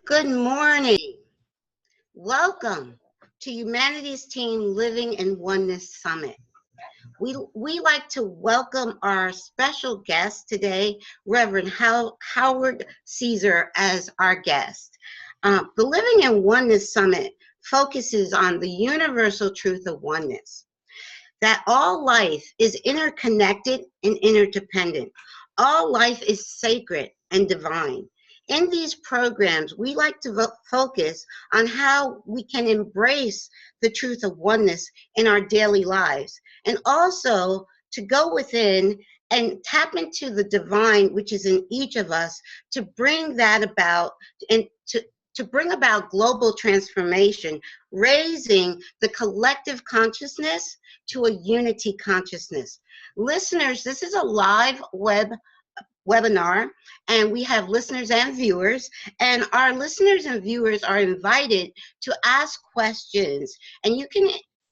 Good morning. Welcome to Humanity's Team Living in Oneness Summit. We like to welcome our special guest today, Reverend Howard Caesar, as our guest. The Living in Oneness Summit focuses on the universal truth of oneness, that all life is interconnected and interdependent. All life is sacred and divine. In these programs, we like to focus on how we can embrace the truth of oneness in our daily lives, and also to go within and tap into the divine which is in each of us to bring that about and to bring about global transformation, raising the collective consciousness to a unity consciousness. Listeners, this is a live webinar, and we have listeners and viewers, and our listeners and viewers are invited to ask questions, and you can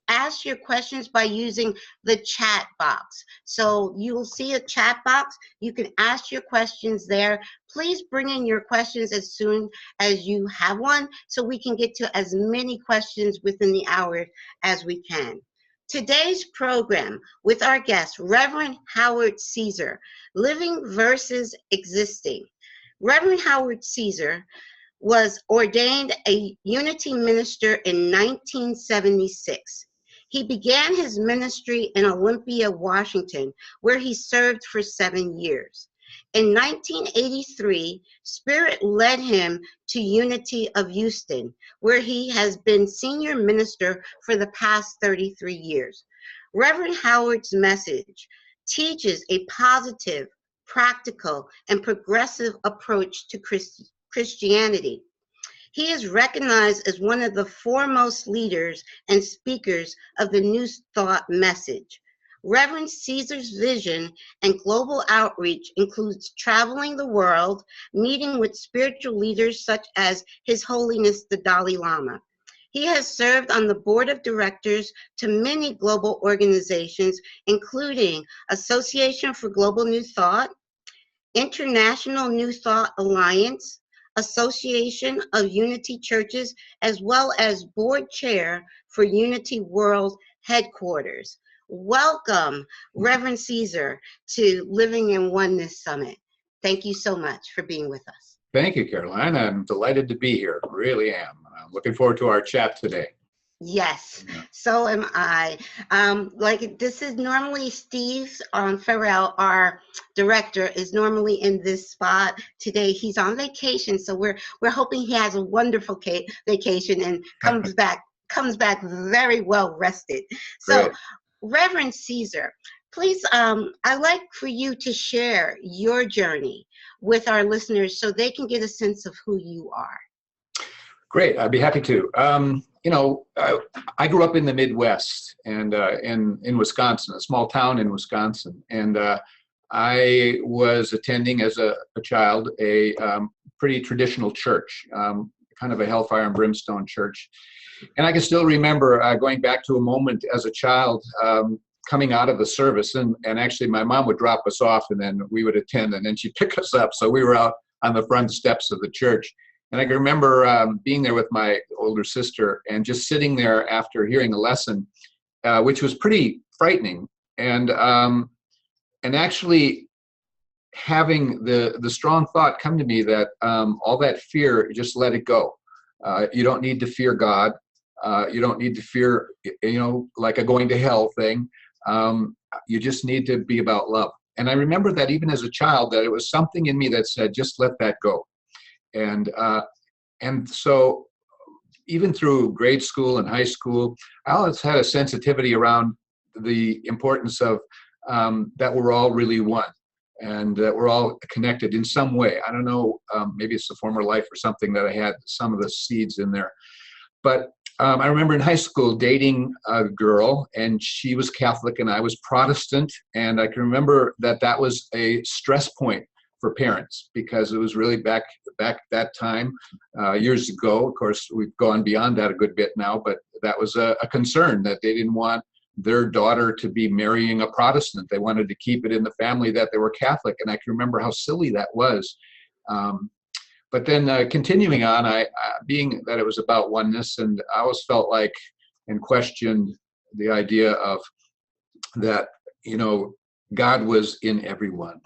ask your questions by using the chat box. So you will see a chat box. You can ask your questions there. Please bring in your questions as soon as you have one so we can get to as many questions within the hour as we can. Today's program with our guest, Reverend Howard Caesar, Living versus Existing. Reverend Howard Caesar was ordained a unity minister in 1976. He began his ministry in Olympia, Washington, where he served for 7 years. In 1983, Spirit led him to Unity of Houston, where he has been senior minister for the past 33 years. Reverend Howard's message teaches a positive, practical, and progressive approach to Christianity. He is recognized as one of the foremost leaders and speakers of the New Thought message. Reverend Caesar's vision and global outreach includes traveling the world, meeting with spiritual leaders such as His Holiness the Dalai Lama. He has served on the board of directors to many global organizations, including Association for Global New Thought, International New Thought Alliance, Association of Unity Churches, as well as board chair for Unity World Headquarters. Welcome, Reverend Caesar, to Living in Oneness Summit. Thank you so much for being with us. Thank you, Caroline. I'm delighted to be here. Really am. I'm looking forward to our chat today. Yes, so am I. This is normally Steve Farrell, our director, is normally in this spot. Today he's on vacation, so we're hoping he has a wonderful vacation and comes back very well rested. So, Great. Reverend Caesar, please, I'd like for you to share your journey with our listeners so they can get a sense of who you are. Great, I'd be happy to. I grew up in the Midwest and in Wisconsin, a small town in Wisconsin, and I was attending as a child a pretty traditional church, kind of a hellfire and brimstone church. And I can still remember going back to a moment as a child coming out of the service, and actually my mom would drop us off and then we would attend and then she'd pick us up. So we were out on the front steps of the church. And I can remember being there with my older sister and just sitting there after hearing a lesson, which was pretty frightening, and actually having the strong thought come to me that all that fear, just let it go. You don't need to fear God. You don't need to fear, like a going to hell thing. You just need to be about love. And I remember that even as a child, that it was something in me that said, just let that go. And so even through grade school and high school, I always had a sensitivity around the importance of that we're all really one and that we're all connected in some way. I don't know, maybe it's a former life or something that I had some of the seeds in there. But I remember in high school dating a girl, and she was Catholic and I was Protestant, and I can remember that was a stress point for parents, because it was really back that time, years ago. Of course, we've gone beyond that a good bit now, but that was a concern, that they didn't want their daughter to be marrying a Protestant. They wanted to keep it in the family that they were Catholic, and I can remember how silly that was. But then continuing on, being that it was about oneness, and I always felt like and questioned the idea of that, God was in everyone.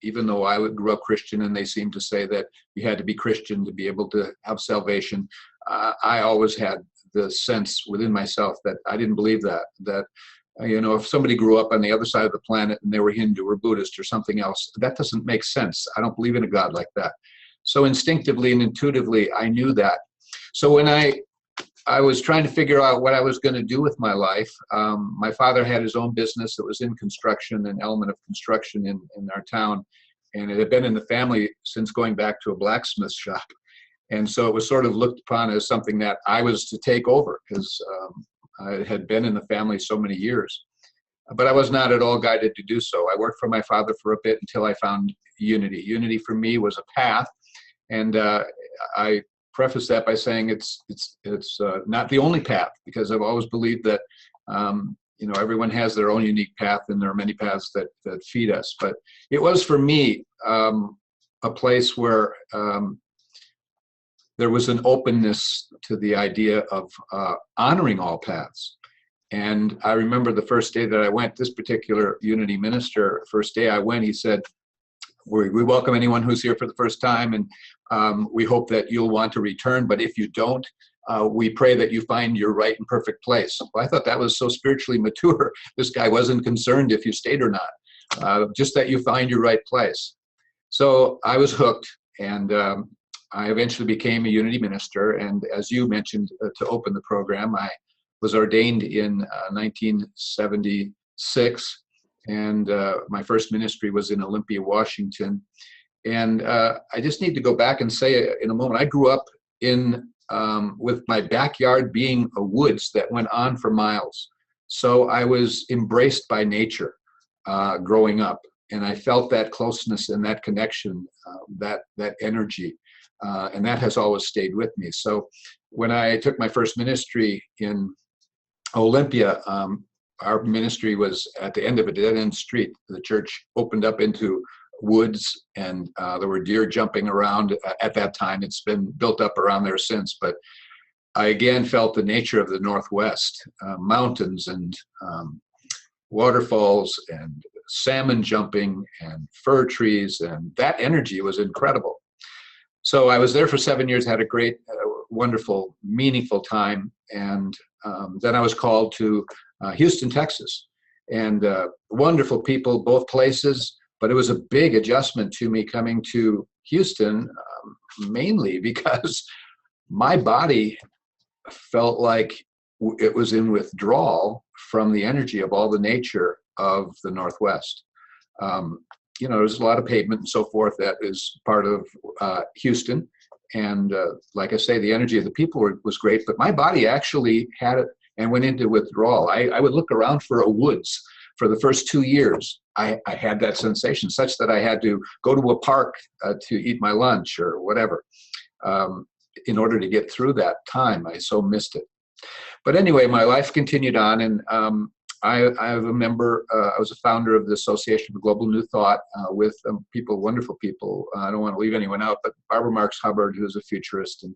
Even though I grew up Christian and they seemed to say that you had to be Christian to be able to have salvation, I always had the sense within myself that I didn't believe that if somebody grew up on the other side of the planet and they were Hindu or Buddhist or something else, that doesn't make sense. I don't believe in a God like that. So instinctively and intuitively, I knew that. So when I was trying to figure out what I was going to do with my life, my father had his own business that was in construction, an element of construction in our town, and it had been in the family since going back to a blacksmith shop. And so it was sort of looked upon as something that I was to take over, because I had been in the family so many years. But I was not at all guided to do so. I worked for my father for a bit until I found unity. Unity for me was a path, and I preface that by saying it's not the only path, because I've always believed that everyone has their own unique path, and there are many paths that feed us. But it was for me a place where there was an openness to the idea of honoring all paths. And I remember the first day that I went, this particular Unity minister, first day I went, he said, we welcome anyone who's here for the first time, and we hope that you'll want to return. But if you don't, we pray that you find your right and perfect place. Well, I thought that was so spiritually mature. This guy wasn't concerned if you stayed or not, just that you find your right place. So I was hooked, and I eventually became a Unity minister. And as you mentioned, to open the program, I was ordained in 1976. And my first ministry was in Olympia, Washington. And I just need to go back and say in a moment, I grew up with my backyard being a woods that went on for miles. So I was embraced by nature growing up. And I felt that closeness and that connection, that energy. And that has always stayed with me. So when I took my first ministry in Olympia, our ministry was at the end of a dead-end street. The church opened up into woods, and there were deer jumping around at that time. It's been built up around there since, but I again felt the nature of the Northwest, mountains and waterfalls and salmon jumping and fir trees, and that energy was incredible. So I was there for 7 years, had a great, wonderful, meaningful time, and then I was called to Houston, Texas, and wonderful people, both places, but it was a big adjustment to me coming to Houston, mainly because my body felt like it was in withdrawal from the energy of all the nature of the Northwest. There's a lot of pavement and so forth that is part of Houston. And like I say, the energy of the people was great, but my body actually had it and went into withdrawal. I would look around for a woods. For the first 2 years, I had that sensation, such that I had to go to a park to eat my lunch or whatever in order to get through that time. I so missed it. But anyway, my life continued on, and I have a member, I was a founder of the Association for Global New Thought with people, wonderful people. I don't want to leave anyone out, but Barbara Marks Hubbard, who's a futurist, and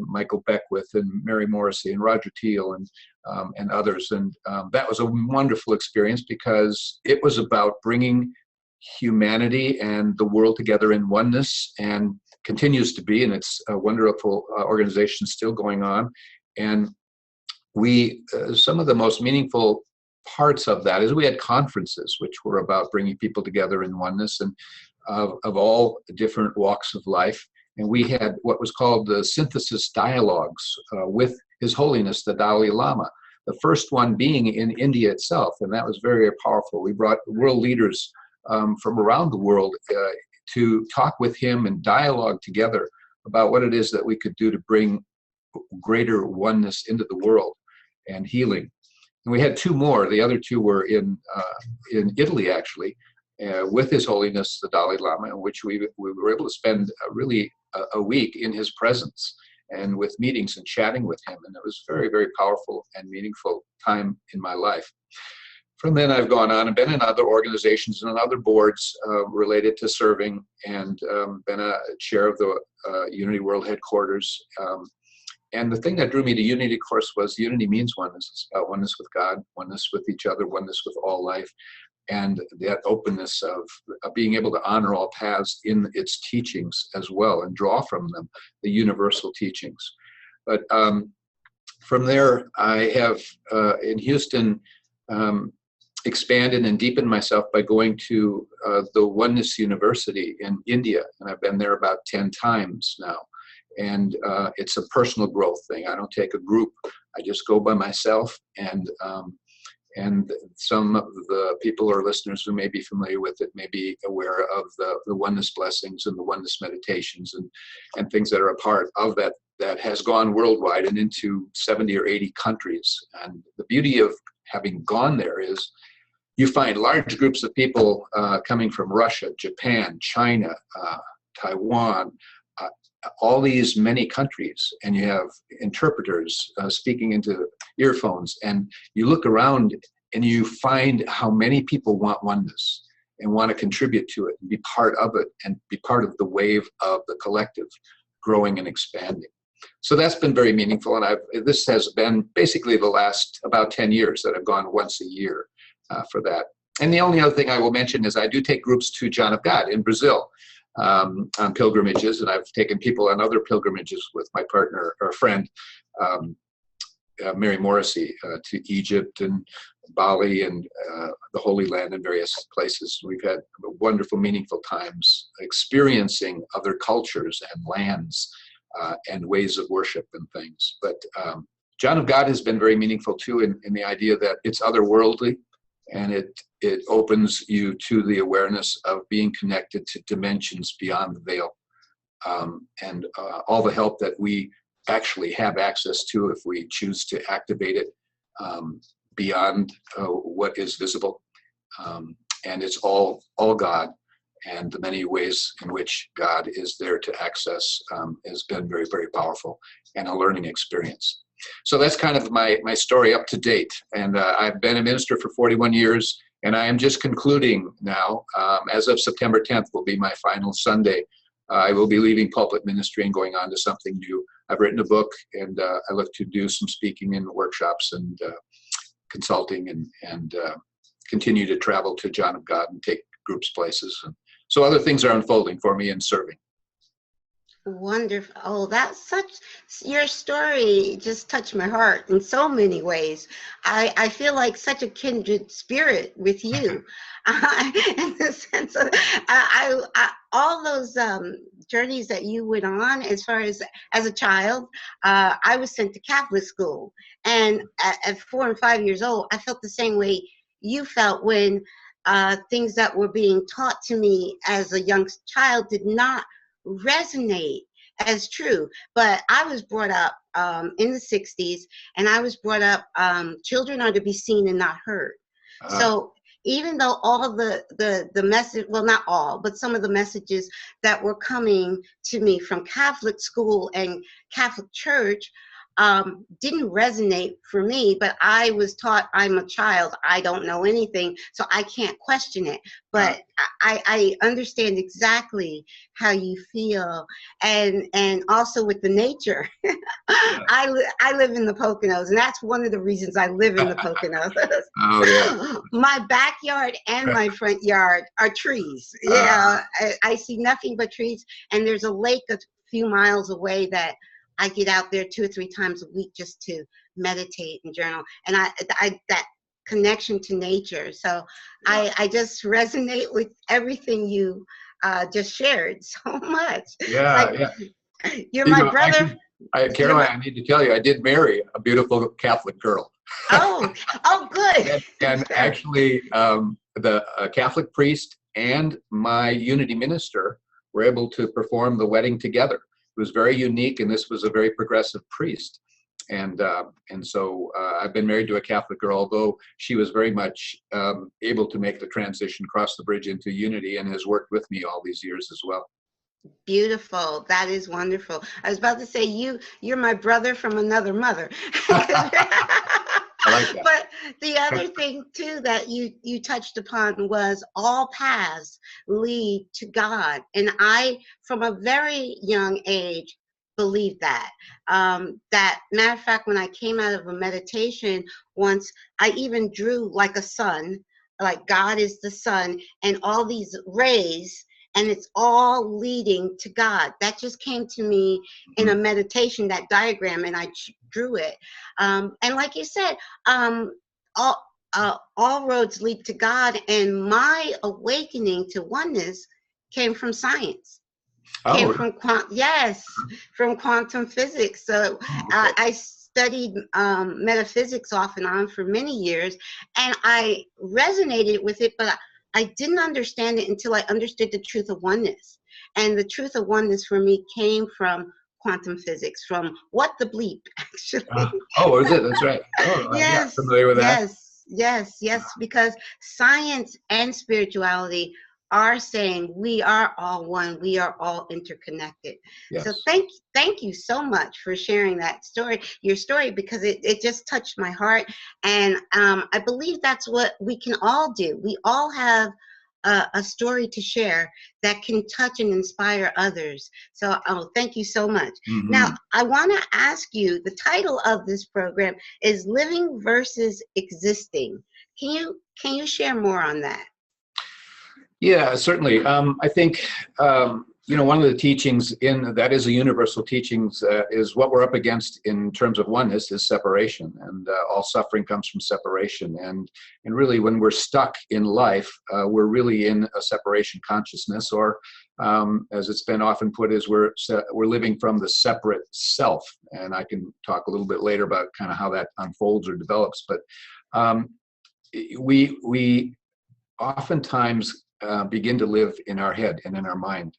Michael Beckwith, and Mary Morrissey, and Roger Teal, and others. And that was a wonderful experience, because it was about bringing humanity and the world together in oneness, and continues to be, and it's a wonderful organization still going on. And we, some of the most meaningful parts of that is we had conferences which were about bringing people together in oneness, and of all different walks of life. And we had what was called the synthesis dialogues with His Holiness the Dalai Lama, the first one being in India itself, and that was very, very powerful. We brought world leaders from around the world to talk with him and dialogue together about what it is that we could do to bring greater oneness into the world and healing. And we had two more. The other two were in Italy, actually, with His Holiness the Dalai Lama, in which we were able to spend really a week in his presence, and with meetings and chatting with him. And it was very, very powerful and meaningful time in my life. from then I've gone on and been in other organizations and on other boards related to serving, and been a chair of the Unity World Headquarters. And the thing that drew me to Unity, of course, was unity means oneness. It's about oneness with God, oneness with each other, oneness with all life, and that openness of being able to honor all paths in its teachings as well and draw from them the universal teachings. But from there, I have in Houston expanded and deepened myself by going to the Oneness University in India, and I've been there about 10 times now. And it's a personal growth thing. I don't take a group. I just go by myself. And some of the people or listeners who may be familiar with it may be aware of the oneness blessings and the oneness meditations and things that are a part of that has gone worldwide and into 70 or 80 countries. And the beauty of having gone there is you find large groups of people coming from Russia, Japan, China, Taiwan, all these many countries, and you have interpreters speaking into earphones, and you look around and you find how many people want oneness and want to contribute to it and be part of it and be part of the wave of the collective growing and expanding. So that's been very meaningful, and this has been basically the last about 10 years that I've gone once a year for that. And the only other thing I will mention is I do take groups to John of God in Brazil on pilgrimages, and I've taken people on other pilgrimages with my partner or friend, Mary Morrissey, to Egypt and Bali and the Holy Land and various places. We've had wonderful, meaningful times experiencing other cultures and lands and ways of worship and things. But John of God has been very meaningful too in the idea that it's otherworldly, and it opens you to the awareness of being connected to dimensions beyond the veil, and all the help that we actually have access to if we choose to activate it beyond what is visible. And it's all God, and the many ways in which God is there to access has been very, very powerful and a learning experience. So that's kind of my story up to date. And I've been a minister for 41 years, and I am just concluding now. As of September 10th will be my final Sunday. I will be leaving pulpit ministry and going on to something new. I've written a book, and I look to do some speaking and workshops and consulting and continue to travel to John of God and take groups places. And so other things are unfolding for me in serving. Wonderful. Oh, your story just touched my heart in so many ways. I feel like such a kindred spirit with you in the sense of all those journeys that you went on as far as a child. I was sent to Catholic school, and at 4 and 5 years old, I felt the same way you felt when things that were being taught to me as a young child did not resonate as true. But I was brought up in the 60s, and I was brought up children are to be seen and not heard. So even though all the message, well, not all, but some of the messages that were coming to me from Catholic school and Catholic church didn't resonate for me, but I was taught I'm a child, I don't know anything, so I can't question it. But I understand exactly how you feel, and also with the nature. I live in the Poconos, and that's one of the reasons I live in the Poconos. Oh, yeah. My backyard and my front yard are trees. Yeah, I see nothing but trees, and there's a lake a few miles away that I get out there 2 or 3 times a week just to meditate and journal, and I that connection to nature. So yeah. I just resonate with everything you just shared so much. Yeah, like, yeah. You're my brother. Caroline, I need to tell you, I did marry a beautiful Catholic girl. Oh, good. and actually, the Catholic priest and my Unity minister were able to perform the wedding together. It was very unique, and this was a very progressive priest. And so I've been married to a Catholic girl, although she was very much able to make the transition, cross the bridge into Unity, and has worked with me all these years as well. Beautiful. That is wonderful. I was about to say you're my brother from another mother. I like that. But the other thing too that you touched upon was all paths lead to God, and I, from a very young age, believed that. That matter of fact, when I came out of a meditation once, I even drew like a sun, like God is the sun, and all these rays, and it's all leading to God. That just came to me in a meditation, that diagram, and I drew it. And like you said, um, all, all roads lead to God, and my awakening to oneness came from science. Came Oh, from yes, from quantum physics. So okay. I studied metaphysics off and on for many years, and I resonated with it, but I didn't understand it until I understood the truth of oneness. And the truth of oneness for me came from quantum physics, from what the bleep, actually. Oh, is it? That's right. Oh, yeah, Yes, familiar with that? yes, because science and spirituality are saying we are all one, we are all interconnected. So Yes. thank you so much for sharing that story, your story, because it just touched my heart. And I believe that's what we can all do. We all have a story to share that can touch and inspire others. So thank you so much. Now, Hmm. I want to ask you, the title of this program is Living versus Existing. Can you share more on that? Yeah, certainly. I think one of the teachings in that is a universal teachings is what we're up against in terms of oneness is separation, and all suffering comes from separation. And really, when we're stuck in life, we're really in a separation consciousness, or as it's been often put, is we're living from the separate self. And I can talk a little bit later about kind of how that unfolds or develops, but um, we oftentimes begin to live in our head and in our mind,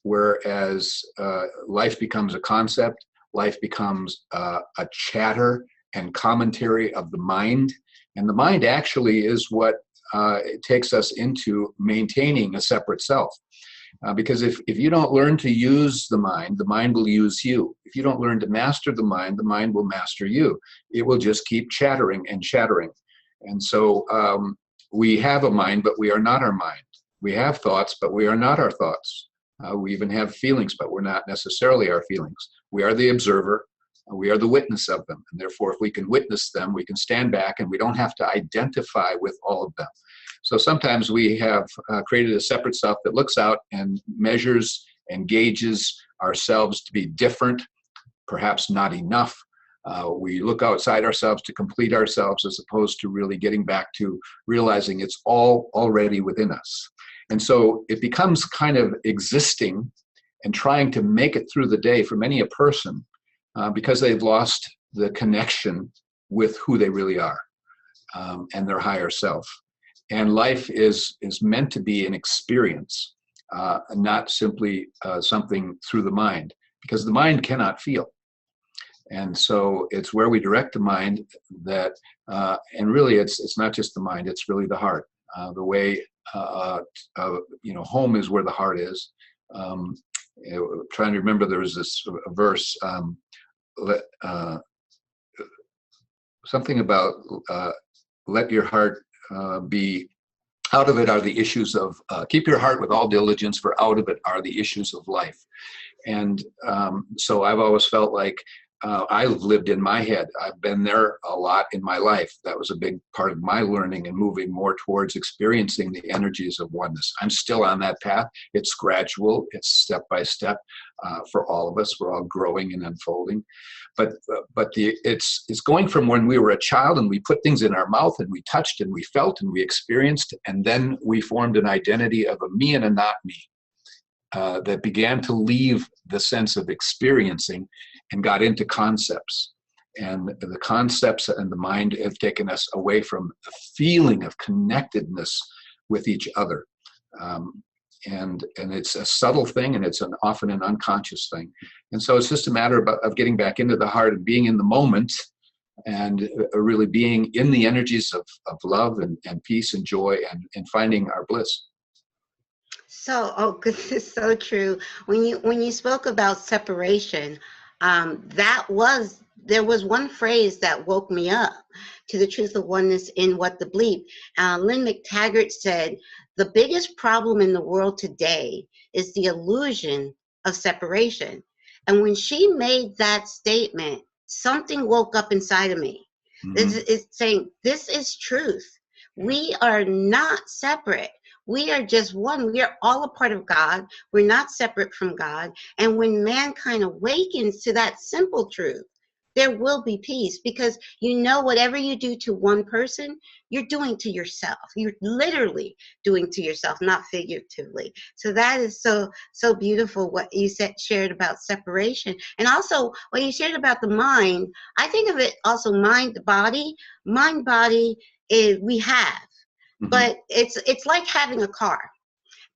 whereas life becomes a concept, life becomes a chatter and commentary of the mind. And the mind actually is what takes us into maintaining a separate self. Because if you don't learn to use the mind will use you. If you don't learn to master the mind will master you. It will just keep chattering and chattering. And so we have a mind, but we are not our mind. We have thoughts, but we are not our thoughts. We even have feelings, but we're not necessarily our feelings. We are the observer. We are the witness of them. And therefore, if we can witness them, we can stand back and we don't have to identify with all of them. So sometimes we have created a separate self that looks out and measures and gauges ourselves to be different, perhaps not enough. We look outside ourselves to complete ourselves, as opposed to really getting back to realizing it's all already within us. And so it becomes kind of existing and trying to make it through the day for many a person because they've lost the connection with who they really are and their higher self. And life is meant to be an experience, not simply something through the mind, because the mind cannot feel. And so it's where we direct the mind that, and really it's not just the mind, it's really the heart. The way, home is where the heart is. Trying to remember, there was this verse, something about let your heart be, out of it are the issues of, keep your heart with all diligence, for out of it are the issues of life. And so I've always felt like I've lived in my head. I've been there a lot in my life. That was a big part of my learning and moving more towards experiencing the energies of oneness. I'm still on that path. It's gradual. It's step by step for all of us. We're all growing and unfolding. But it's going from when we were a child and we put things in our mouth and we touched and we felt and we experienced, and then we formed an identity of a me and a not me. That began to leave the sense of experiencing and got into concepts. And the concepts and the mind have taken us away from the feeling of connectedness with each other. And it's a subtle thing, and it's often an unconscious thing. And so it's just a matter of getting back into the heart and being in the moment, and really being in the energies of love and peace and joy, and finding our bliss. So, oh, this is so true. When you spoke about separation, that was there was one phrase that woke me up to the truth of oneness in What the Bleep. Lynn McTaggart said, the biggest problem in the world today is the illusion of separation. And when she made that statement, something woke up inside of me. Mm-hmm. It's saying, this is truth. We are not separate. We are just one. We are all a part of God. We're not separate from God. And when mankind awakens to that simple truth, there will be peace, because you know whatever you do to one person, you're doing to yourself. You're literally doing to yourself, not figuratively. So that is so beautiful what you shared about separation. And also what you shared about the mind. I think of it also mind, body. Mind, body is we have. Mm-hmm. But it's like having a car,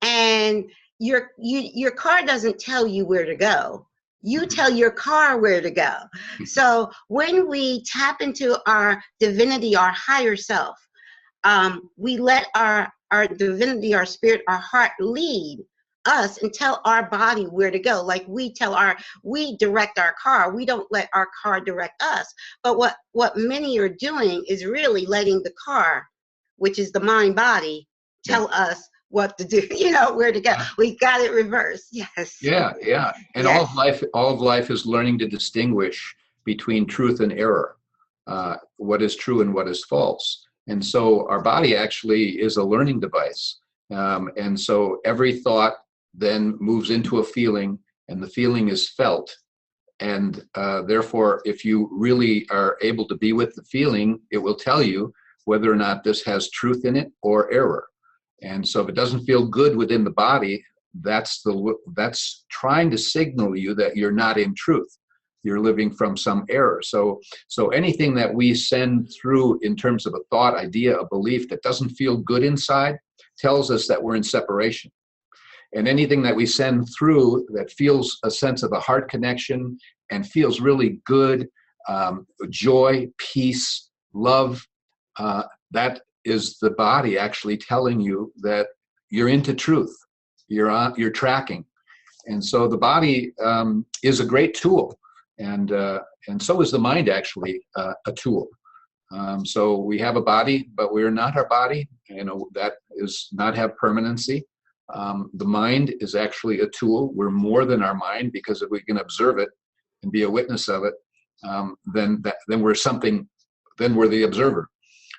and your car doesn't tell you where to go. You tell your car where to go. So when we tap into our divinity, our higher self, we let our divinity, our spirit, our heart lead us and tell our body where to go. Like we direct our car. We don't let our car direct us. But what many are doing is really letting the car, which is the mind body, tell us what to do, where to go. We got it reversed. Yes. Yeah. And yes. all of life is learning to distinguish between truth and error, what is true and what is false. And so our body actually is a learning device. And so every thought then moves into a feeling, and the feeling is felt. And therefore, if you really are able to be with the feeling, it will tell you whether or not this has truth in it or error. And so if it doesn't feel good within the body, that's trying to signal you that you're not in truth. You're living from some error. So anything that we send through in terms of a thought, idea, a belief that doesn't feel good inside tells us that we're in separation. And anything that we send through that feels a sense of a heart connection and feels really good, joy, peace, love, that is the body actually telling you that you're into truth. You're tracking. And so the body is a great tool. And so is the mind actually a tool. So we have a body, but we're not our body. That is not have permanency. The mind is actually a tool. We're more than our mind, because if we can observe it and be a witness of it, then we're something. Then we're the observer.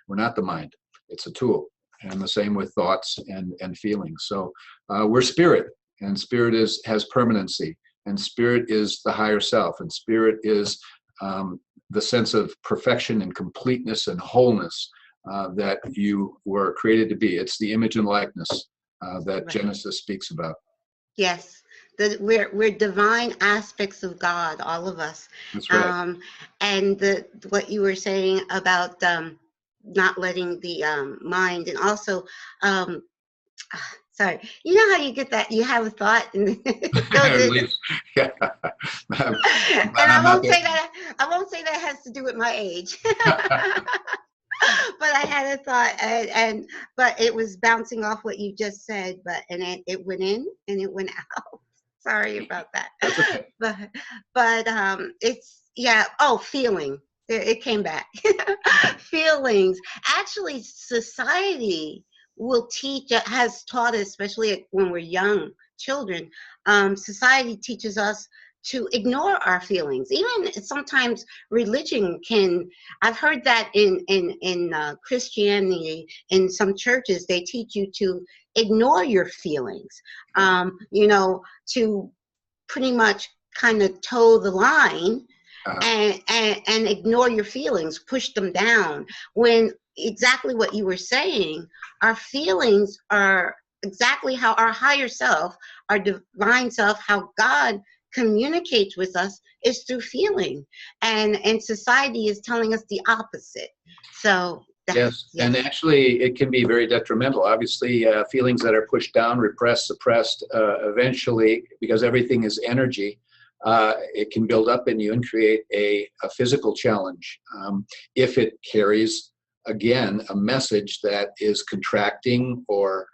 We're not the mind. It's a tool. And the same with thoughts and feelings. So we're spirit, and spirit has permanency, and spirit is the higher self, and spirit is the sense of perfection and completeness and wholeness that you were created to be. It's the image and likeness that right. Genesis speaks about. Yes. We're divine aspects of God, all of us. That's right. And what you were saying about not letting the mind, and also, sorry, you know how you get that, you have a thought and yeah. And I won't say that has to do with my age. But I had a thought, but it was bouncing off what you just said, and it went in and it went out. Sorry about that. That's okay. But feeling. It came back. Feelings. Actually, society has taught us, especially when we're young children, society teaches us to ignore our feelings. Even sometimes religion I've heard that in Christianity, in some churches, they teach you to ignore your feelings, to pretty much kind of toe the line and ignore your feelings, push them down. When exactly what you were saying, our feelings are exactly how our higher self, our divine self, how God communicates with us is through feeling, and society is telling us the opposite. So yes, and actually it can be very detrimental. Obviously, feelings that are pushed down, repressed, suppressed, eventually, because everything is energy, it can build up in you and create a physical challenge if it carries, again, a message that is contracting or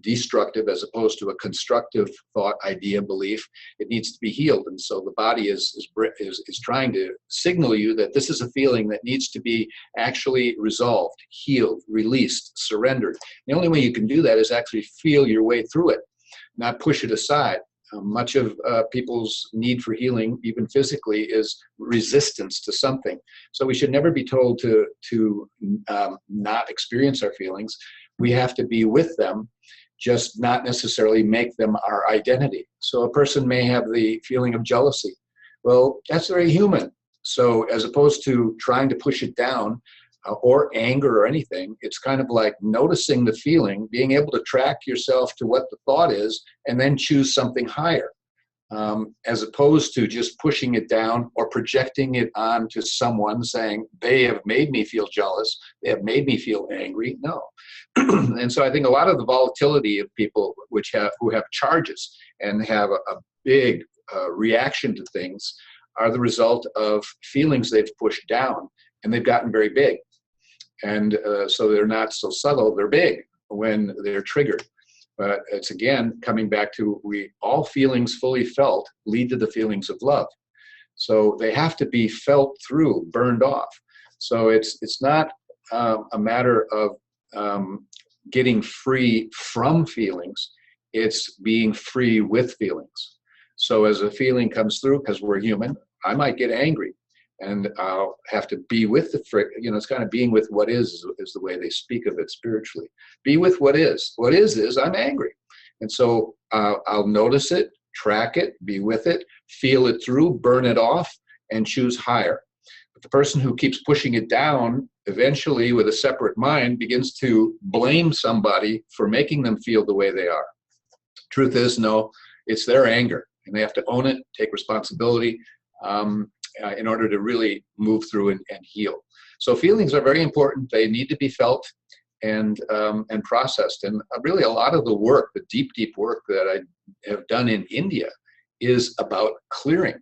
destructive as opposed to a constructive thought, idea, belief. It needs to be healed. And so the body is trying to signal you that this is a feeling that needs to be actually resolved, healed, released, surrendered. The only way you can do that is actually feel your way through it, not push it aside. Much of people's need for healing, even physically, is resistance to something. So we should never be told to not experience our feelings. We have to be with them, just not necessarily make them our identity. So a person may have the feeling of jealousy. Well, that's very human. So as opposed to trying to push it down, or anger or anything, it's kind of like noticing the feeling, being able to track yourself to what the thought is, and then choose something higher, as opposed to just pushing it down or projecting it onto someone, saying they have made me feel jealous, they have made me feel angry. No. And so I think a lot of the volatility of people who have charges and have a big reaction to things are the result of feelings they've pushed down, and they've gotten very big. And so they're not so subtle, they're big when they're triggered. But it's again coming back to all feelings fully felt lead to the feelings of love. So they have to be felt through, burned off. So it's not a matter of getting free from feelings, it's being free with feelings. So as a feeling comes through, because we're human, I might get angry. And I'll have to be with it's kind of being with what is the way they speak of it spiritually. Be with what is. What is I'm angry. And so I'll notice it, track it, be with it, feel it through, burn it off, and choose higher. But the person who keeps pushing it down, eventually with a separate mind, begins to blame somebody for making them feel the way they are. Truth is, no, it's their anger. And they have to own it, take responsibility, in order to really move through and heal. So feelings are very important. They need to be felt and processed. And really a lot of the work, the deep work that I have done in India is about clearing.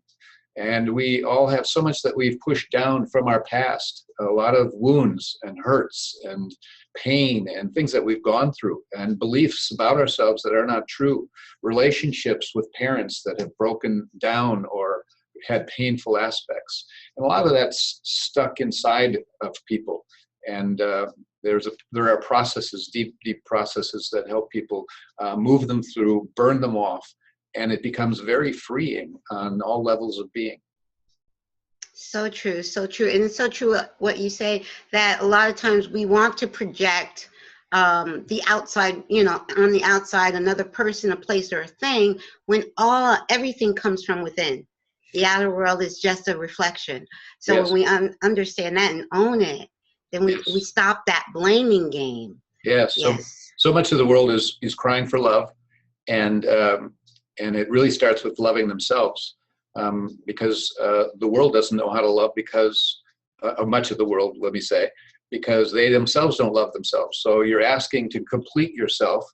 And we all have so much that we've pushed down from our past, a lot of wounds and hurts and pain and things that we've gone through, and beliefs about ourselves that are not true, relationships with parents that have broken down or had painful aspects. And a lot of that's stuck inside of people. And there are processes, deep processes that help people move them through, burn them off, and it becomes very freeing on all levels of being. So true, so true. And it's so true what you say, that a lot of times we want to project the outside, on the outside, another person, a place, or a thing, when everything comes from within. The outer world is just a reflection. So Yes. when we understand that and own it, then we stop that blaming game. Yes. So much of the world is crying for love, and it really starts with loving themselves, because the world doesn't know how to love, because much of the world, let me say, because they themselves don't love themselves. So you're asking to complete yourself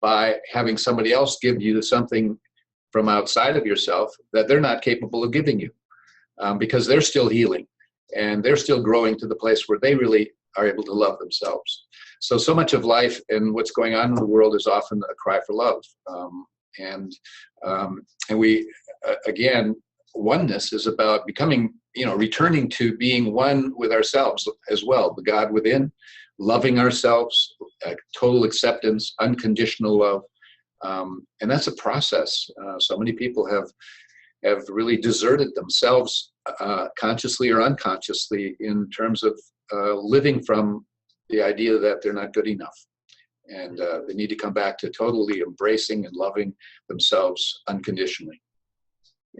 by having somebody else give you something from outside of yourself that they're not capable of giving you, because they're still healing and they're still growing to the place where they really are able to love themselves. So much of life and what's going on in the world is often a cry for love. And we, again, oneness is about becoming, returning to being one with ourselves as well, the God within, loving ourselves, total acceptance, unconditional love. And that's a process. So many people have really deserted themselves, consciously or unconsciously, in terms of living from the idea that they're not good enough. And they need to come back to totally embracing and loving themselves unconditionally.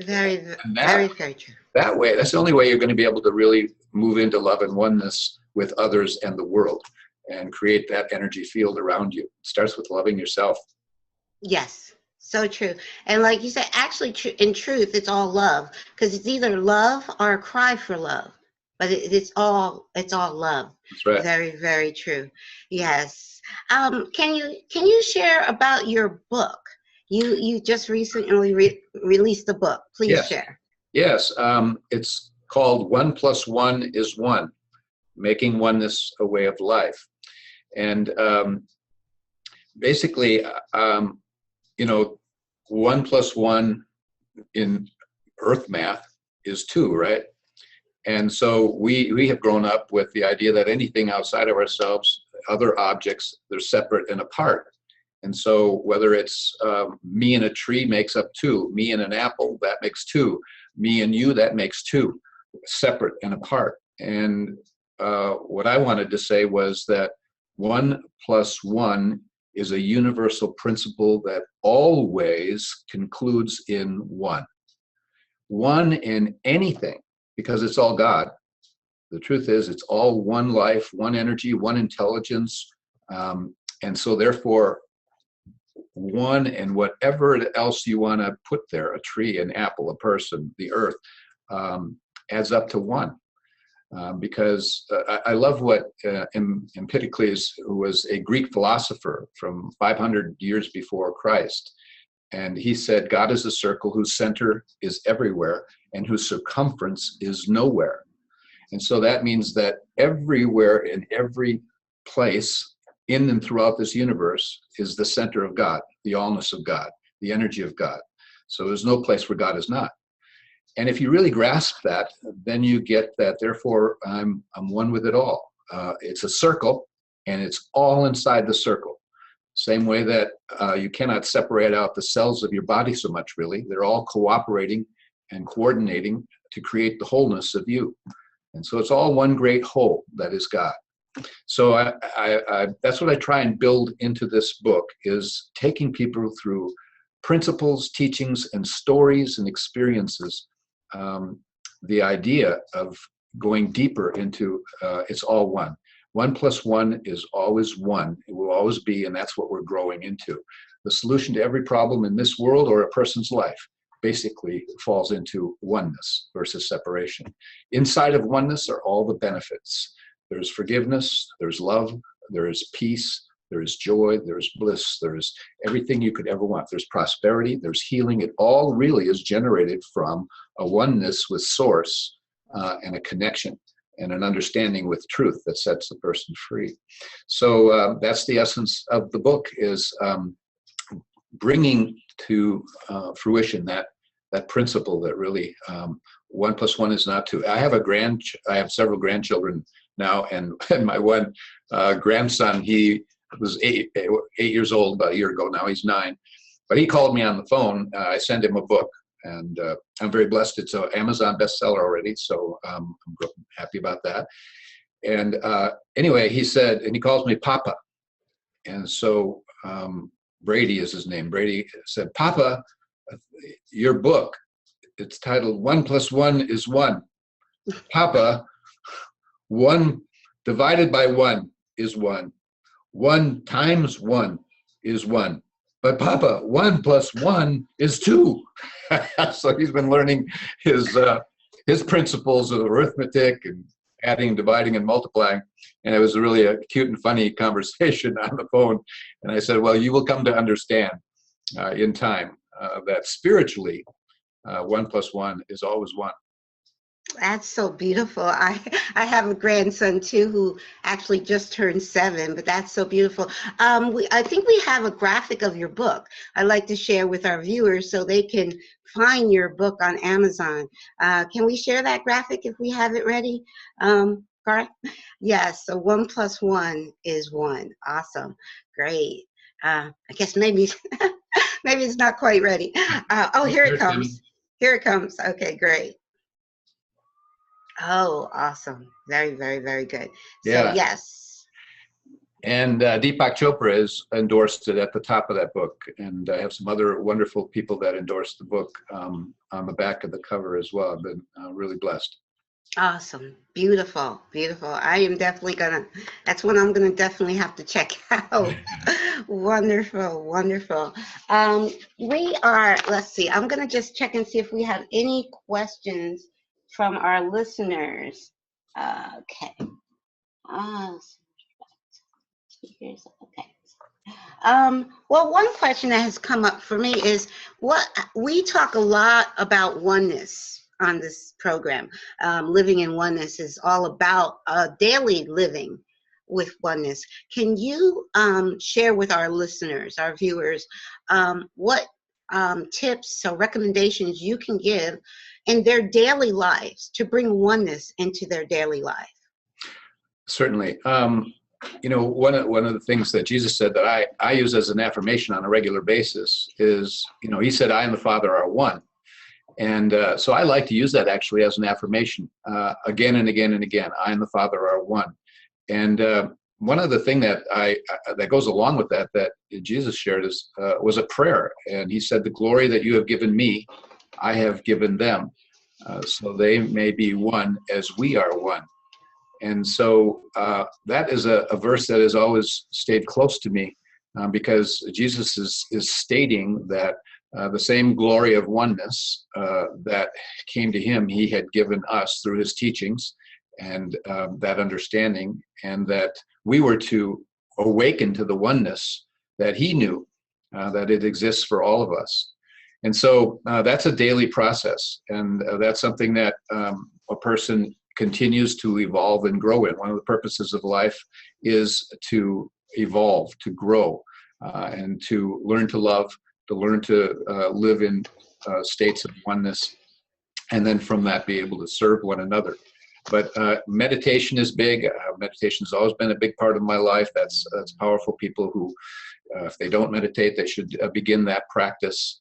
Very true. That way, that's the only way you're going to be able to really move into love and oneness with others and the world, and create that energy field around you. It starts with loving yourself. Yes, so true. And like you said, actually, in truth, it's all love, because it's either love or a cry for love, but it's all love. That's right. Very, very true. Yes. Can you share about your book? You just recently released a book. Please share. Yes. It's called 1 + 1 = 1, Making Oneness a Way of Life. And basically, you know, 1 plus 1 in Earth math is 2, right? And so we have grown up with the idea that anything outside of ourselves, other objects, they're separate and apart. And so whether it's me and a tree makes up 2, me and an apple, that makes 2, me and you, that makes 2, separate and apart. And what I wanted to say was that 1 plus 1 is a universal principle that always concludes in 1. 1 in anything, because it's all God. The truth is, it's all one life, one energy, one intelligence. And so therefore, 1 and whatever else you want to put there, a tree, an apple, a person, the earth, adds up to 1. Because I love what Empedocles, who was a Greek philosopher from 500 years before Christ, and he said, God is a circle whose center is everywhere and whose circumference is nowhere. And so that means that everywhere in every place in and throughout this universe is the center of God, the allness of God, the energy of God. So there's no place where God is not. And if you really grasp that, then you get that, therefore, I'm one with it all. It's a circle, and it's all inside the circle. Same way that you cannot separate out the cells of your body so much, really. They're all cooperating and coordinating to create the wholeness of you. And so it's all one great whole that is God. So that's what I try and build into this book, is taking people through principles, teachings, and stories and experiences. The idea of going deeper into it's all 1. 1 plus 1 is always 1. It will always be, and that's what we're growing into. The solution to every problem in this world or a person's life basically falls into oneness versus separation. Inside of oneness are all the benefits. There's forgiveness, there's love, there is peace, there is joy, there's bliss, there's everything you could ever want. There's prosperity, there's healing. It all really is generated from a oneness with source and a connection and an understanding with truth that sets the person free. So that's the essence of the book, is bringing to fruition that principle that really 1 plus 1 is not 2. I have several grandchildren now, and my one grandson, he was 8 years old about a year ago. Now he's 9, but he called me on the phone. I sent him a book, and I'm very blessed. It's an Amazon bestseller already, so I'm happy about that. And anyway, he said, and he calls me Papa. And so Brady is his name. Brady said, Papa, your book, it's titled 1 plus 1 is 1. Papa, 1 divided by 1 is 1. 1 times 1 is 1. But Papa, 1 plus 1 is 2. So he's been learning his principles of arithmetic and adding, dividing, and multiplying. And it was really a cute and funny conversation on the phone. And I said, well, you will come to understand in time that spiritually, 1 plus 1 is always 1. That's so beautiful. I have a grandson too who actually just turned 7, but that's so beautiful. I think we have a graphic of your book I'd like to share with our viewers so they can find your book on Amazon. Can we share that graphic if we have it ready? Garth? Yes, so 1 plus 1 is 1. Awesome. Great. I guess maybe maybe it's not quite ready. Oh, here it comes. Here it comes. Okay, great. Oh, awesome. Very, very, very good. Yeah. So, yes. And Deepak Chopra is endorsed it at the top of that book. And I have some other wonderful people that endorsed the book on the back of the cover as well. I've been really blessed. Awesome. Beautiful. Beautiful. I am definitely that's one I'm going to definitely have to check out. Wonderful. Wonderful. Let's see, I'm going to just check and see if we have any questions from our listeners. Okay. Okay. Well, one question that has come up for me is we talk a lot about oneness on this program. Living in oneness is all about daily living with oneness. Can you share with our listeners, our viewers, what tips or recommendations you can give in their daily lives to bring oneness into their daily life? Certainly. One of the things that Jesus said that I use as an affirmation on a regular basis is, he said, I and the Father are one. And so I like to use that actually as an affirmation again and again and again. I and the Father are one. And one other thing that that goes along with that Jesus shared was a prayer. And he said, the glory that you have given me, I have given them, so they may be one as we are one. And so that is a verse that has always stayed close to me because Jesus is stating that the same glory of oneness that came to him, he had given us through his teachings and that understanding, and that we were to awaken to the oneness that he knew, that it exists for all of us. And so that's a daily process, and that's something that a person continues to evolve and grow in. One of the purposes of life is to evolve, to grow, and to learn to love, to learn to live in states of oneness, and then from that be able to serve one another. But meditation is big. Meditation has always been a big part of my life. That's powerful. People who, if they don't meditate, they should begin that practice.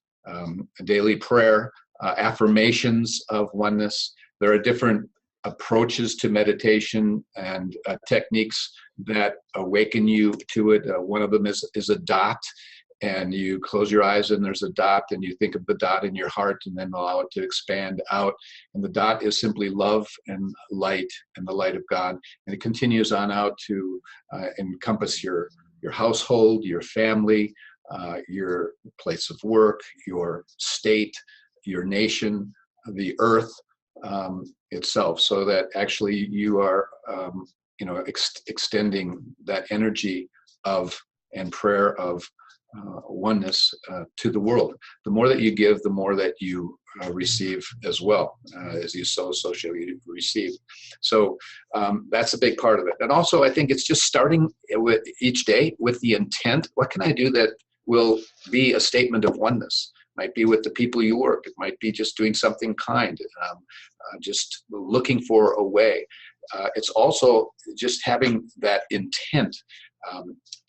Daily prayer, affirmations of oneness. There are different approaches to meditation and techniques that awaken you to it. One of them is a dot, and you close your eyes and there's a dot, and you think of the dot in your heart and then allow it to expand out. And the dot is simply love and light and the light of God. And it continues on out to encompass your household, your family, your place of work, your state, your nation, the earth itself, so that actually you are, extending that energy of and prayer of oneness to the world. The more that you give, the more that you receive as well. As you sow, so shall you receive. So that's a big part of it. And also, I think it's just starting with each day with the intent. What can I do that will be a statement of oneness? Might be with the people you work. It might be just doing something kind, just looking for a way. It's also just having that intent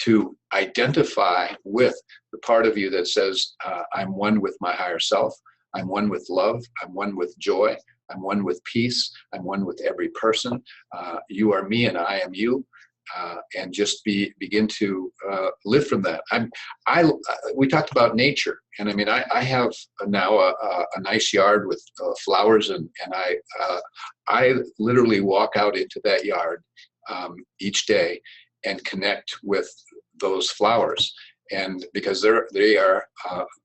to identify with the part of you that says, I'm one with my higher self. I'm one with love. I'm one with joy. I'm one with peace. I'm one with every person. You are me and I am you. And just begin to live from that. We talked about nature, and I mean, I have now a nice yard with flowers, and I literally walk out into that yard each day and connect with those flowers, and because they are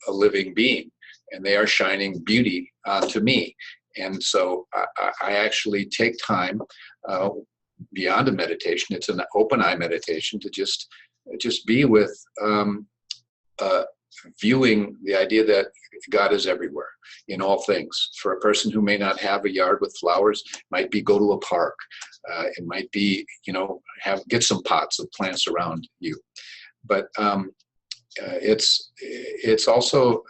a living being, and they are shining beauty to me, and so I actually take time. Beyond a meditation, it's an open eye meditation to just be with viewing the idea that God is everywhere in all things. For a person who may not have a yard with flowers, it might be go to a park. It might be get some pots of plants around you. But it's also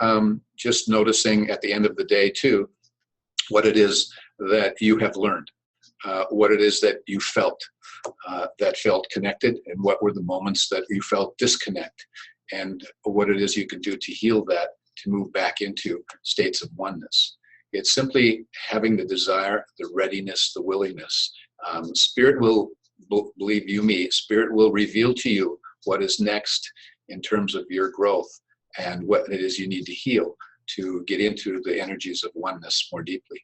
just noticing at the end of the day too what it is that you have learned. What it is that you felt that felt connected, and what were the moments that you felt disconnect, and what it is you can do to heal that, to move back into states of oneness. It's simply having the desire, the readiness, the willingness. Spirit will, believe you me, Spirit will reveal to you what is next in terms of your growth and what it is you need to heal to get into the energies of oneness more deeply.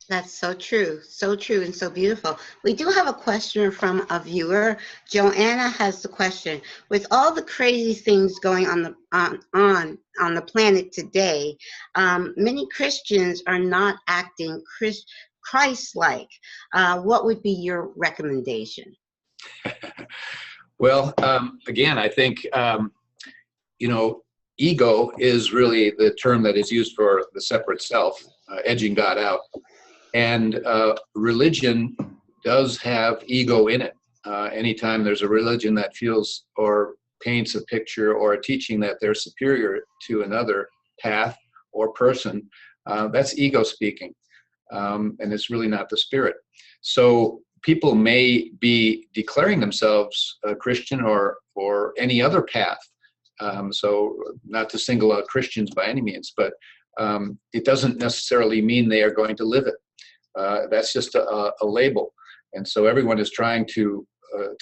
That's so true, and so beautiful. We do have a question from a viewer. Joanna has the question: with all the crazy things going on the planet today, many Christians are not acting Christ-like. What would be your recommendation? Well, again, I think ego is really the term that is used for the separate self, edging God out. And religion does have ego in it. anytime there's a religion that feels or paints a picture or a teaching that they're superior to another path or person, that's ego speaking, and it's really not the spirit. So people may be declaring themselves a Christian or any other path. So not to single out Christians by any means, but it doesn't necessarily mean they are going to live it. That's just a label. And so everyone is trying to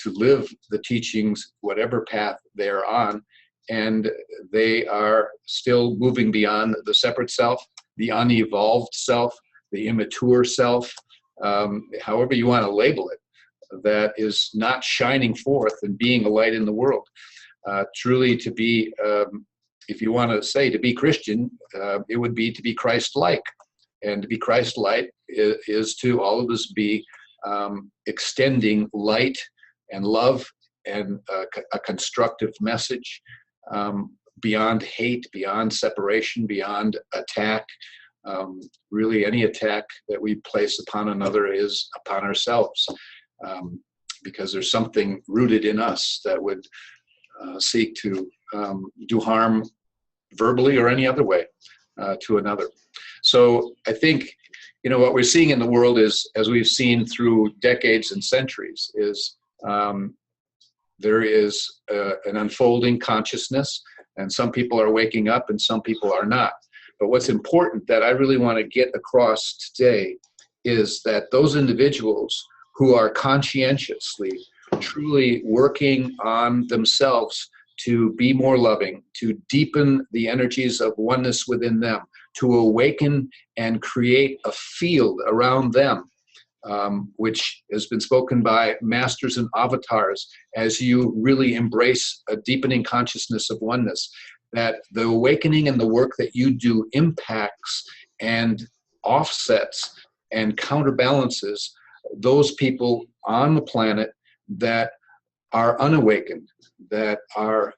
live the teachings, whatever path they're on, and they are still moving beyond the separate self, the unevolved self, the immature self, however you want to label it, that is not shining forth and being a light in the world. Truly to be, if you want to say to be Christian, it would be to be Christ-like. And to be Christ-like is to all of us be extending light and love and a constructive message, beyond hate, beyond separation, beyond attack. Really any attack that we place upon another is upon ourselves, because there's something rooted in us that would seek to do harm verbally or any other way to another. So I think, what we're seeing in the world is, as we've seen through decades and centuries, is there is an unfolding consciousness, and some people are waking up and some people are not. But what's important that I really want to get across today is that those individuals who are conscientiously, truly working on themselves to be more loving, to deepen the energies of oneness within them, to awaken and create a field around them, which has been spoken by masters and avatars, as you really embrace a deepening consciousness of oneness, that the awakening and the work that you do impacts and offsets and counterbalances those people on the planet that are unawakened, that are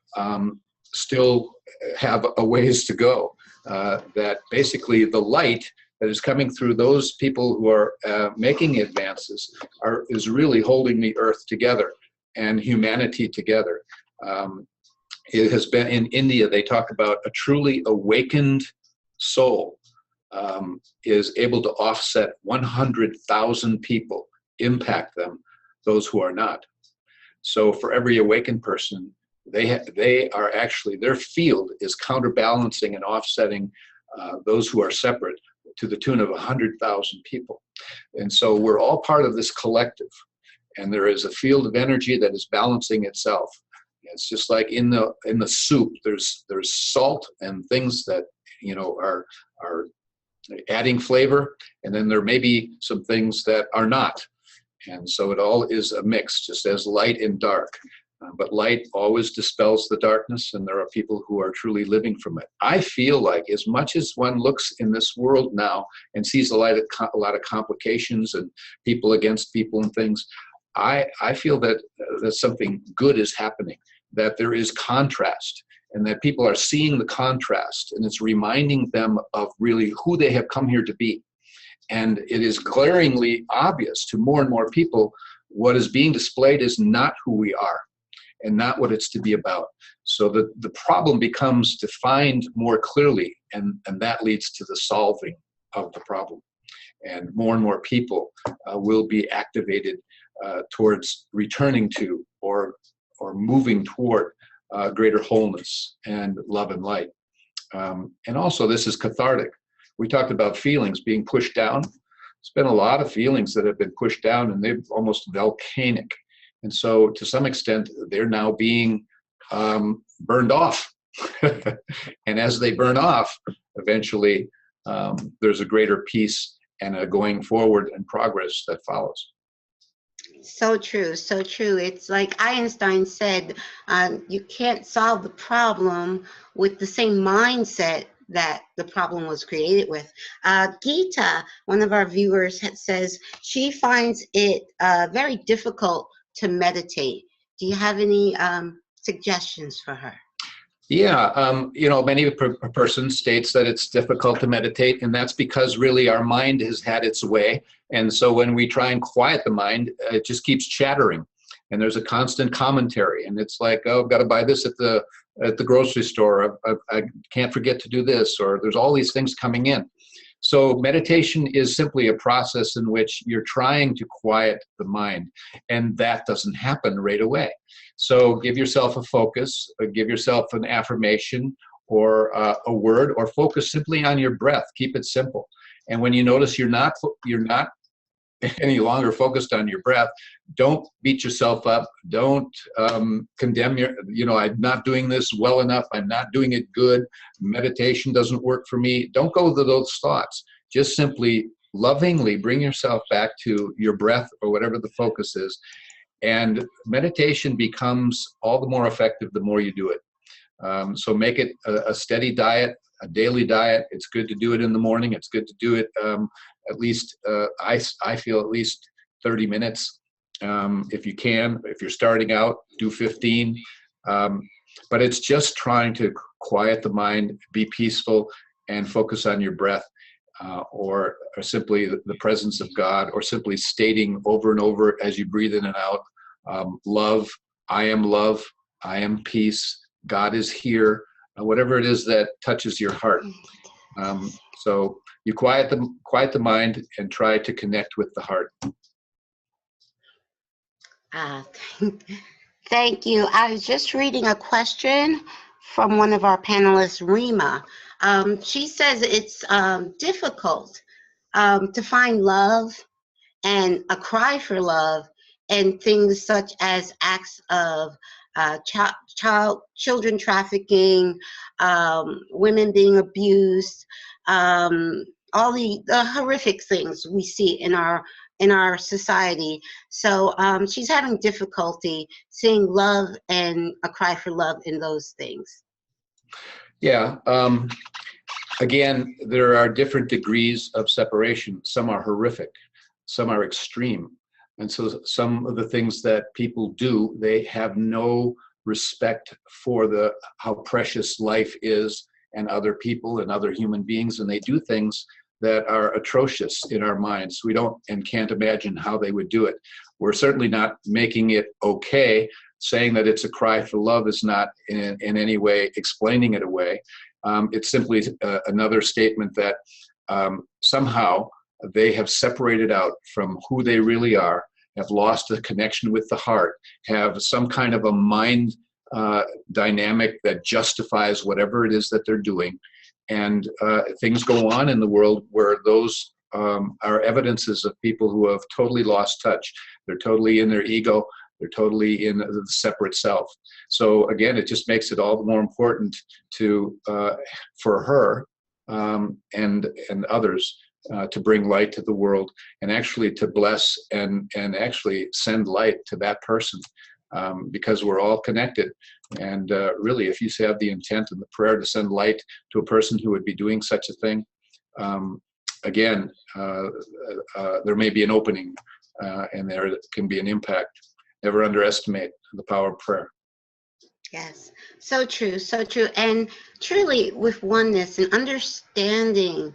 still have a ways to go. That basically the light that is coming through those people who are making advances is really holding the earth together and humanity together. It has been in India, they talk about a truly awakened soul is able to offset 100,000 people, impact them, those who are not. So for every awakened person, they are actually, their field is counterbalancing and offsetting those who are separate to the tune of 100,000 people. And so we're all part of this collective, and there is a field of energy that is balancing itself. It's just like in the soup, there's salt and things that are adding flavor, and then there may be some things that are not. And so it all is a mix, just as light and dark. But light always dispels the darkness, and there are people who are truly living from it. I feel like as much as one looks in this world now and sees a lot of complications and people against people and things, I feel that something good is happening, that there is contrast, and that people are seeing the contrast, and it's reminding them of really who they have come here to be. And it is glaringly obvious to more and more people what is being displayed is not who we are and not what it's to be about. So the problem becomes defined more clearly, and that leads to the solving of the problem. And more people will be activated towards returning to or moving toward greater wholeness and love and light. And also this is cathartic. We talked about feelings being pushed down. There's been a lot of feelings that have been pushed down, and they're almost volcanic. And so to some extent, they're now being burned off. And as they burn off, eventually there's a greater peace and a going forward and progress that follows. So true, so true. It's like Einstein said, you can't solve the problem with the same mindset that the problem was created with. Geeta, one of our viewers, says she finds it very difficult to meditate. Do you have any suggestions for her? Yeah, many person states that it's difficult to meditate, and that's because really our mind has had its way. And so when we try and quiet the mind, it just keeps chattering. and there's a constant commentary, and it's like, oh, I've got to buy this at the grocery store. I can't forget to do this, or there's all these things coming in. So meditation is simply a process in which you're trying to quiet the mind, and that doesn't happen right away. So give yourself a focus, give yourself an affirmation or a word, or focus simply on your breath. Keep it simple. And when you notice you're not any longer focused on your breath, don't beat yourself up. Don't condemn I'm not doing this well enough. I'm not doing it good. Meditation doesn't work for me. Don't go to those thoughts. Just simply lovingly bring yourself back to your breath or whatever the focus is. And meditation becomes all the more effective the more you do it. So make it a steady diet, a daily diet. It's good to do it in the morning. It's good to do it at least, I feel at least 30 minutes. If you can. If you're starting out, do 15. But it's just trying to quiet the mind, be peaceful, and focus on your breath, or simply the presence of God, or simply stating over and over as you breathe in and out, love, I am peace, God is here, whatever it is that touches your heart. So you quiet the mind and try to connect with the heart. Thank you. I was just reading a question from one of our panelists, Rima. She says it's difficult to find love and a cry for love and things such as acts of children trafficking, women being abused, all the horrific things we see in our society. So she's having difficulty seeing love and a cry for love in those things. Yeah. Again, there are different degrees of separation. Some are horrific, some are extreme. And so some of the things that people do, they have no respect for how precious life is and other people and other human beings, and they do things that are atrocious in our minds. We don't and can't imagine how they would do it. We're certainly not making it okay. Saying that it's a cry for love is not in any way explaining it away. It's simply another statement that somehow they have separated out from who they really are, have lost the connection with the heart, have some kind of a mind dynamic that justifies whatever it is that they're doing. And things go on in the world where those are evidences of people who have totally lost touch. They're totally in their ego. They're totally in the separate self. So again, it just makes it all the more important for her and others to bring light to the world, and actually to bless and actually send light to that person, because we're all connected. And really, if you have the intent and the prayer to send light to a person who would be doing such a thing, again, there may be an opening, and there can be an impact. Never underestimate the power of prayer. Yes, so true, so true. And truly, with oneness and understanding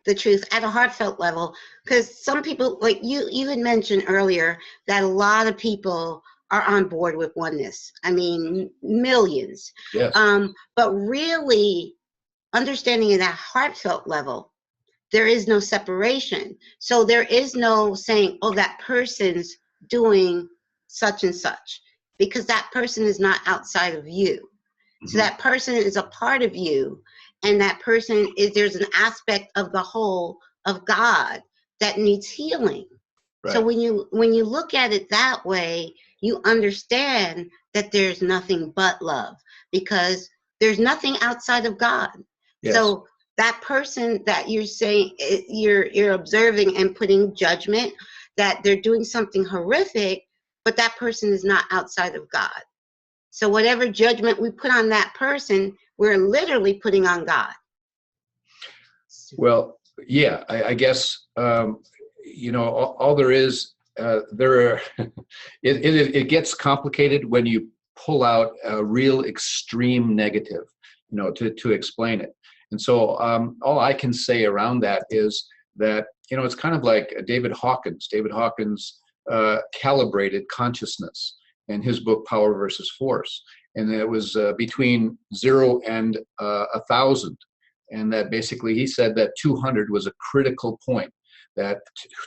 the truth at a heartfelt level, because some people, like you had mentioned earlier, that a lot of people are on board with oneness. I mean, millions. Yes. But really understanding at that heartfelt level, there is no separation. So there is no saying, oh, that person's doing such and such, because that person is not outside of you. Mm-hmm. So that person is a part of you, and that person there's an aspect of the whole of God that needs healing. Right. So when you look at it that way, you understand that there's nothing but love, because there's nothing outside of God. Yes. So that person that you're saying, you're observing and putting judgment that they're doing something horrific, but that person is not outside of God. So whatever judgment we put on that person, we're literally putting on God. Well, yeah, I guess, all there is, it gets complicated when you pull out a real extreme negative, to explain it. And so all I can say around that is that, it's kind of like David Hawkins. David Hawkins calibrated consciousness. in his book, Power versus Force. And it was between 0 and 1,000. And that basically he said that 200 was a critical point, that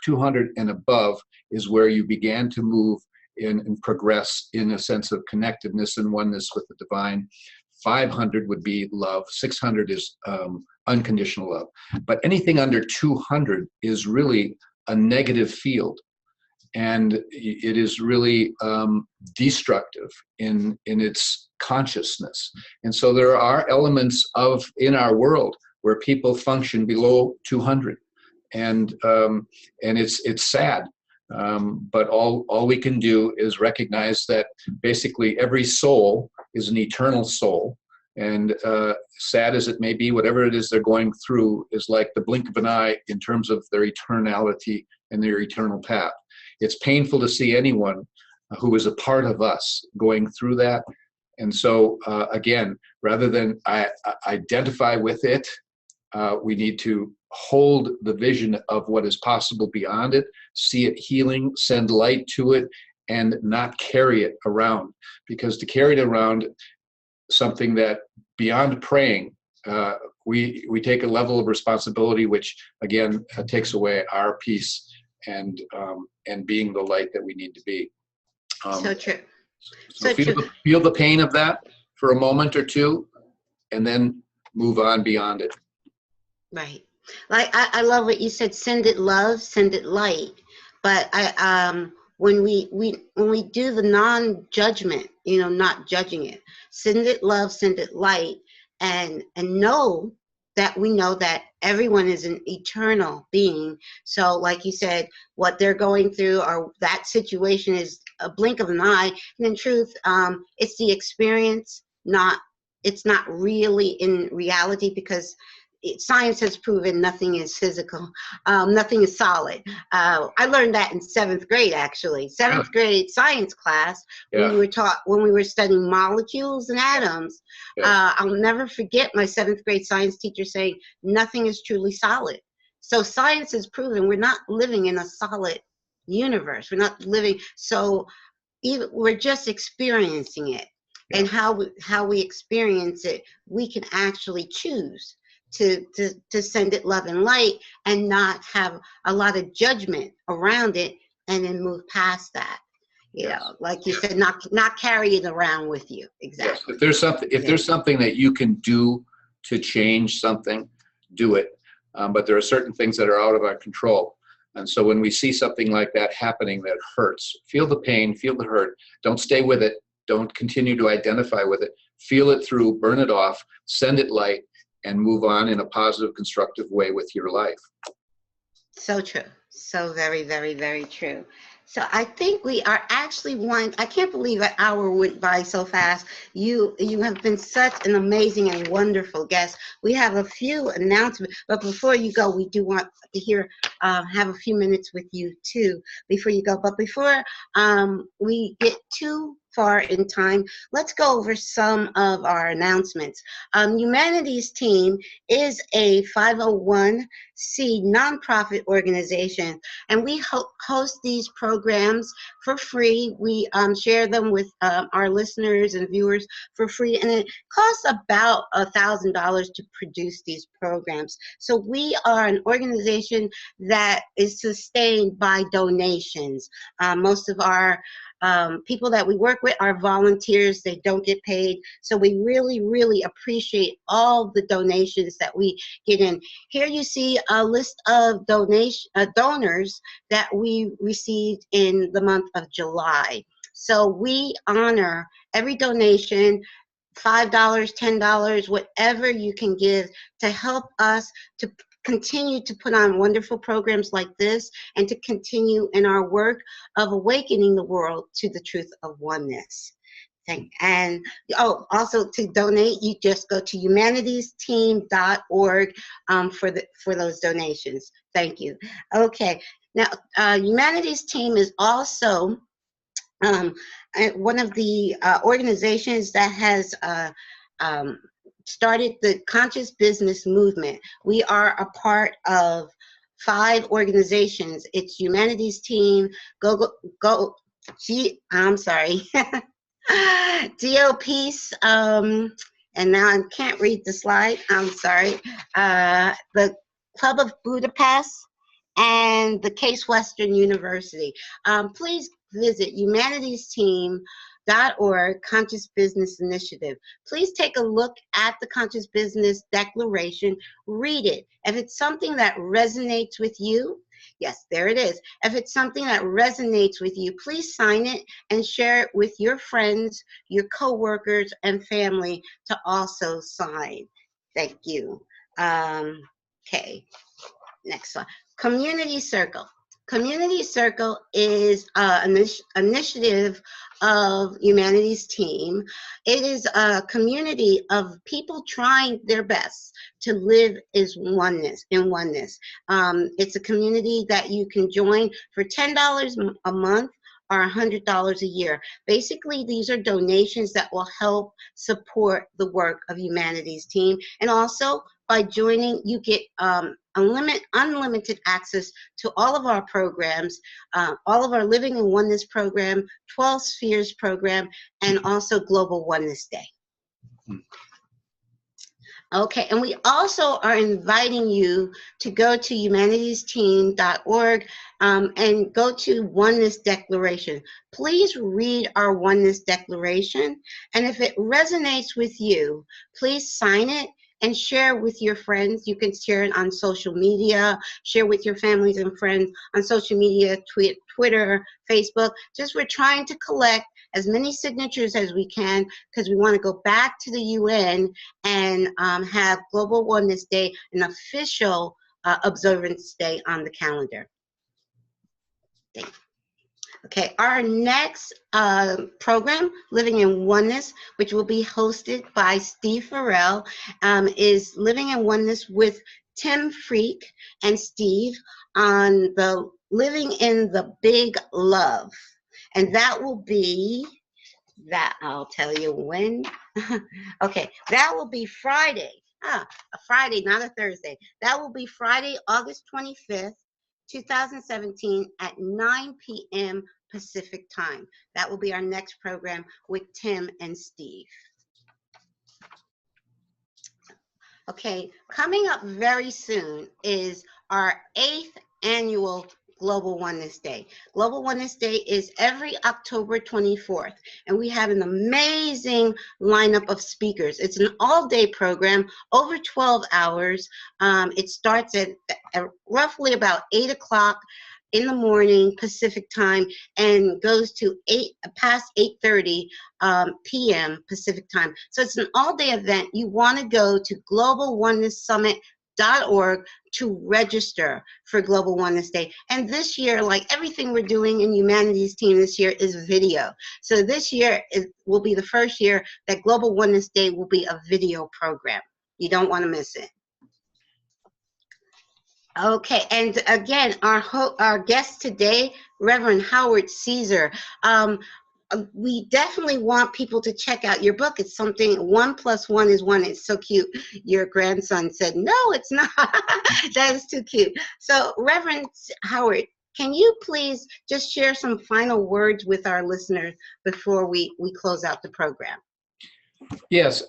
200 and above is where you began to move in and progress in a sense of connectedness and oneness with the divine. 500 would be love. 600 is unconditional love. But anything under 200 is really a negative field. And it is really destructive in its consciousness. And so there are elements in our world where people function below 200. And it's sad. But all we can do is recognize that basically every soul is an eternal soul. And sad as it may be, whatever it is they're going through is like the blink of an eye in terms of their eternality and their eternal path. It's painful to see anyone who is a part of us going through that. And so, again, rather than identify with it, we need to hold the vision of what is possible beyond it, see it healing, send light to it, and not carry it around. Because to carry it around, something that beyond praying, we take a level of responsibility which, again, takes away our peace and being the light that we need to be. So true. So feel the pain of that for a moment or two, and then move on beyond it. Right. Like I love what you said. Send it love, send it light. But when we do the non-judgment, not judging it, send it love, send it light, and know that we know that everyone is an eternal being. So like you said, what they're going through or that situation is a blink of an eye. And in truth, it's the experience, it's not really in reality, because science has proven nothing is physical, nothing is solid. I learned that in 7th grade, actually. 7th grade science class, when we were studying molecules and atoms. I'll never forget my 7th grade science teacher saying, nothing is truly solid. So science has proven we're not living in a solid universe. We're not living, so we're just experiencing it. And how we experience it, we can actually choose to send it love and light and not have a lot of judgment around it, and then move past that. Like you said, not carry it around with you. Exactly. Yes. If there's something that you can do to change something, do it. But there are certain things that are out of our control. And so when we see something like that happening that hurts, feel the pain, feel the hurt. Don't stay with it. Don't continue to identify with it. Feel it through, burn it off, send it light, and move on in a positive, constructive way with your life. So true. So very, very, very true. So I think we are actually I can't believe an hour went by so fast. You have been such an amazing and wonderful guest. We have a few announcements, but before you go, we do want to have a few minutes with you too before you go. But before we get too far in time, let's go over some of our announcements. Humanities Team is a 501c nonprofit organization, and we host these programs for free. We share them with our listeners and viewers for free, and it costs about $1,000 to produce these programs. So we are an organization that is sustained by donations. Most of our people that we work with are volunteers. They don't get paid. So we really, really appreciate all the donations that we get in. Here you see a list of donors that we received in the month of July. So we honor every donation, $5, $10, whatever you can give to help us to continue to put on wonderful programs like this, and to continue in our work of awakening the world to the truth of oneness. And also to donate, you just go to humanitiesteam.org for those donations. Thank you. Okay, now Humanities Team is also one of the organizations that has started the conscious business movement. We are a part of 5 organizations. It's Humanities Team, Go I'm sorry, DOP's, and now I can't read the slide, I'm sorry, the Club of Budapest, and the Case Western University. Please visit humanitiesteam.org Conscious Business Initiative. Please take a look at the Conscious Business Declaration, read it. If it's something that resonates with you, yes, there it is. If it's something that resonates with you, please sign it and share it with your friends, your coworkers, and family to also sign. Thank you. Okay, next slide. Community Circle. Community Circle is an initiative of Humanities Team. It is a community of people trying their best to live in oneness. It's a community that you can join for $10 a month or $100 a year. Basically, these are donations that will help support the work of Humanities Team. And also, by joining, you get unlimited access to all of our programs, all of our Living in Oneness program, 12 Spheres program, and also Global Oneness Day. Okay, and we also are inviting you to go to humanitiesteam.org and go to Oneness Declaration. Please read our Oneness Declaration, and if it resonates with you, please sign it and share with your friends. You can share it on social media, share with your families and friends on social media, Twitter, Facebook. Just we're trying to collect as many signatures as we can because we want to go back to the UN and have Global Oneness Day, an official observance day on the calendar. Thank you. Okay, our next program, Living in Oneness, which will be hosted by Steve Farrell, is Living in Oneness with Tim Freak and Steve on the Living in the Big Love. And that will be, that I'll tell you when. Okay, that will be Friday. A Friday, not a Thursday. That will be Friday, August 25th. 2017 at 9 p.m. Pacific time. That will be our next program with Tim and Steve. Okay, coming up very soon is our 8th annual Global Oneness Day. Global Oneness Day is every October 24th, and we have an amazing lineup of speakers. It's an all-day program, over 12 hours. It starts at roughly about 8 o'clock in the morning Pacific time and goes to past 8:30 p.m. Pacific time. So it's an all-day event. You want to go to globalonenesssummit.org to register for Global Oneness Day. And this year, like everything we're doing in Humanities Team this year, is video. So this year will be the first year that Global Oneness Day will be a video program. You don't want to miss it. Okay, and again, our guest today, Reverend Howard Caesar. We definitely want people to check out your book. It's something, 1 + 1 is 1. It's so cute. Your grandson said, no, it's not. That is too cute. So Reverend Howard, can you please just share some final words with our listeners before we close out the program? Yes.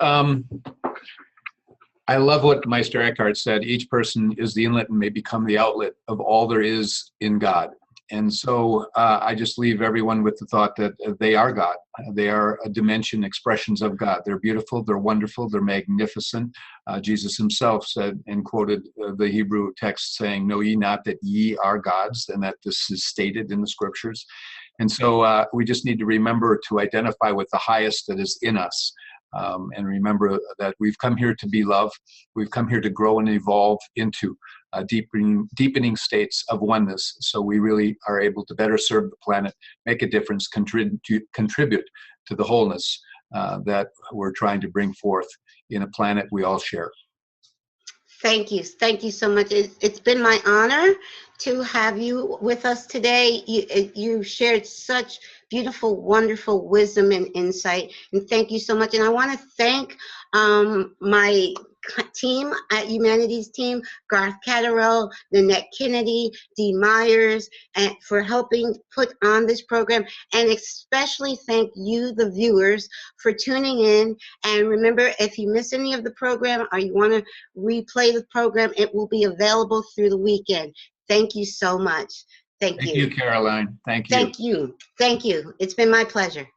I love what Meister Eckhart said. Each person is the inlet and may become the outlet of all there is in God. And so I just leave everyone with the thought that they are God. They are a dimension, expressions of God. They're beautiful, they're wonderful, they're magnificent. Jesus himself said and quoted the Hebrew text saying, know ye not that ye are gods, and that this is stated in the scriptures. And so we just need to remember to identify with the highest that is in us. And remember that we've come here to be love. We've come here to grow and evolve into deepening states of oneness, so we really are able to better serve the planet, make a difference, contribute to the wholeness that we're trying to bring forth in a planet we all share. Thank you so much. It's been my honor to have you with us today. You shared such beautiful, wonderful wisdom and insight, and thank you so much. And I want to thank my team at Humanities Team, Garth Catterall, Nanette Kennedy, Dee Myers, and for helping put on this program, and especially thank you, the viewers, for tuning in. And remember, if you miss any of the program or you want to replay the program, it will be available through the weekend. Thank you so much. Thank you. Thank you, Caroline. Thank you. Thank you. Thank you. It's been my pleasure.